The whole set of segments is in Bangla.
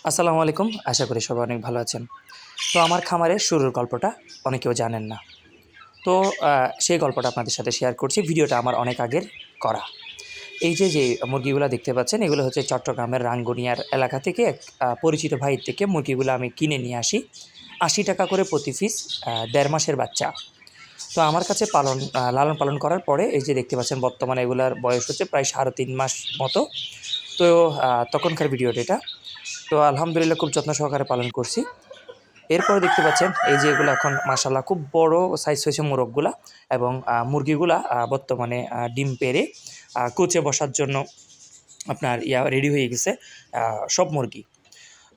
আসসালামু আলাইকুম। আশা করি সবাই অনেক ভালো আছেন। তো আমার খামারের শুরুর গল্পটা অনেকেও জানেন না। তো সেই গল্পটা আপনাদের সাথে শেয়ার করছি। ভিডিওটা আমার অনেক আগের করা। এই যে মুরগিগুলা দেখতে পাচ্ছেন, এগুলো হচ্ছে চট্টগ্রামের রাঙ্গুনিয়ার এলাকা থেকে এক পরিচিত ভাইয়ের থেকে মুরগিগুলো আমি কিনে নিয়ে আসি। ৳৮০ করে প্রতি পিস, ১.৫ মাসের বাচ্চা। তো আমার কাছে লালন পালন করার পরে এই যে দেখতে পাচ্ছেন বর্তমানে এগুলার বয়স হচ্ছে প্রায় ৩.৫ মাস মতো। তো তখনকার ভিডিওটা এটা। তো আলহামদুলিল্লাহ খুব যত্ন সহকারে পালন করছি। এরপরে দেখতে পাচ্ছেন এই যে এগুলো এখন মাশাআল্লাহ খুব বড় সাইজ হয়েছে মোরগগুলা এবং মুরগিগুলা বর্তমানে ডিম পেড়ে কোচে বসার জন্য আপনার রেডি হয়ে গেছে সব মুরগি।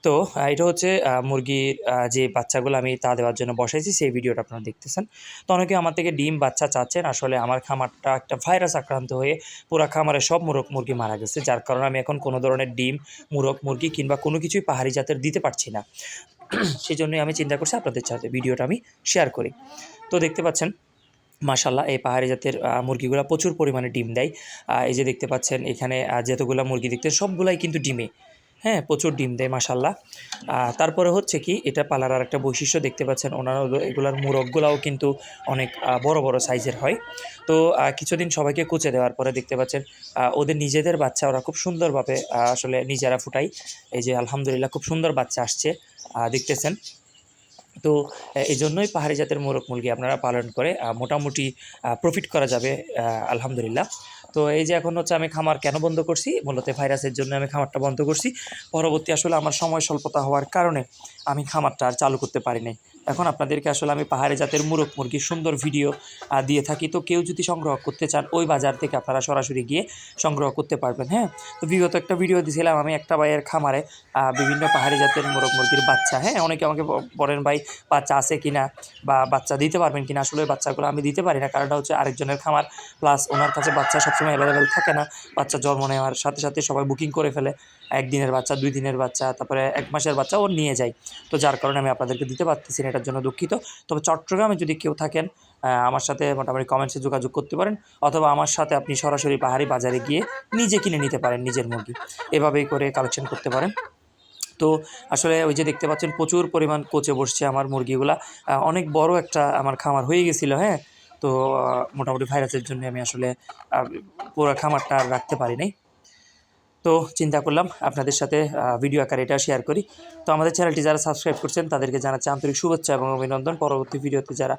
তো এটা হচ্ছে মুরগির যে বাচ্চাগুলো আমি তা দেওয়ার জন্য বসাইছি সেই ভিডিওটা আপনারা দেখতেছেন। তো অনেকে আমার থেকে ডিম বাচ্চা চাচ্ছেন। আসলে আমার খামারটা একটা ভাইরাস আক্রান্ত হয়ে পুরা খামারের সব মুরগি মারা গেছে। যার কারণে আমি এখন কোনো ধরনের ডিম, মুরগি কিংবা কোনো কিছুই পাহাড়ি জাতের দিতে পারছি না। সেজন্যই আমি চিন্তা করছি আপনাদের সাথে ভিডিওটা আমি শেয়ার করি। তো দেখতে পাচ্ছেন মাশাআল্লাহ এই পাহাড়ি জাতের মুরগিগুলা প্রচুর পরিমাণে ডিম দেয়। এই যে দেখতে পাচ্ছেন এখানে যতগুলা মুরগি দেখতে সবগুলাই কিন্তু ডিমে। হ্যাঁ, প্রচুর ডিম দেয় মাশাআল্লাহ। তারপরে হচ্ছে কি এটা পালার আরেকটা বৈশিষ্ট্য দেখতে পাচ্ছেন এগুলার মোরগগুলাও কিন্তু অনেক বড়, বড় সাইজের হয়। তো কিছুদিন সবাইকে কুচে দেওয়ার পরে দেখতে পাচ্ছেন ওদের নিজেদের বাচ্চা ওরা খুব সুন্দরভাবে আসলে নিজেরা ফুটায়। এই যে আলহামদুলিল্লাহ খুব সুন্দর বাচ্চা আসছে দেখতেছেন। তো এজন্যই পাহাড়ি জাতের মুরগি আপনারা পালন করে মোটামুটি প্রফিট করা যাবে আলহামদুলিল্লাহ। তো এই যে এখন হচ্ছে আমি খামার কেন বন্ধ করছি? মূলত ভাইরাসের জন্য আমি খামারটা বন্ধ করছি। পরবর্তী আসলে আমার সময় স্বল্পতা হওয়ার কারণে আমি খামারটা আর চালু করতে পারি নাই। এখন আপনাদেরকে আসলে আমি পাহাড়ি জাতের মুরগির সুন্দর ভিডিও দিয়ে থাকি। তো কেউ যদি সংগ্রহ করতে চান ওই বাজার থেকে আপনারা সরাসরি গিয়ে সংগ্রহ করতে পারবেন, হ্যাঁ? তো বিগত একটা ভিডিও দিয়েছিলাম আমি একটা ভাইয়ের খামারে বিভিন্ন পাহাড়ি জাতের মুরগির বাচ্চা, হ্যাঁ? অনেকে আমাকে বলেন ভাই বাচ্চা আছে কিনা বা বাচ্চা দিতে পারবেন কিনা? আসলে ওই বাচ্চাগুলো আমি দিতে পারি না। কারণটা হচ্ছে আরেকজনের খামার প্লাস ওনার কাছে বাচ্চা সবসময় অ্যাভেলেবেল থাকে না। বাচ্চা জন্ম নেওয়ার সাথে, সাথে সবাই বুকিং করে ফেলে। ১ দিনের বাচ্চা, ২ দিনের বাচ্চা, তারপরে ১ মাসের বাচ্চা ও নিয়ে যায়। তো যার কারণে আমি আপনাদেরকে দিতে পারতেছি না, এটার জন্য দুঃখিত। তবে চট্টগ্রামে যদি কেউ থাকেন আমার সাথে মোটামুটি কমেন্টসে যোগাযোগ করতে পারেন অথবা আমার সাথে আপনি সরাসরি পাহাড়ি বাজারে গিয়ে নিজে কিনে নিতে পারেন নিজের মুরগি। এভাবেই করে কালেকশন করতে পারেন। তো আসলে ওই যে দেখতে পাচ্ছেন প্রচুর পরিমাণ কোচে বসছে আমার মুরগিগুলা। অনেক বড় একটা আমার খামার হয়ে গেছিল, হ্যাঁ? তো মোটামুটি ভাইরাসের জন্য আমি আসলে আ পুরা খামারটা আর রাখতে পারি নাই। তো চিন্তা করলাম আপনাদের সাথে ভিডিও আকারে এটা শেয়ার করি। তো আমাদের চ্যানেলটি যারা সাবস্ক্রাইব করছেন তাদেরকে জানাচ্ছি আন্তরিক শুভেচ্ছা এবং অভিনন্দন। পরবর্তী ভিডিওতে যারা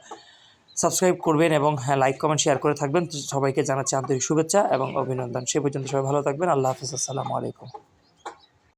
সাবস্ক্রাইব করবেন এবং লাইক, কমেন্ট, শেয়ার করে থাকবেন সবাইকে জানাচ্ছি আন্তরিক শুভেচ্ছা এবং অভিনন্দন। সে পর্যন্ত সবাই ভালো থাকবেন। আল্লাহ হাফেজ। আসসালামু আলাইকুম।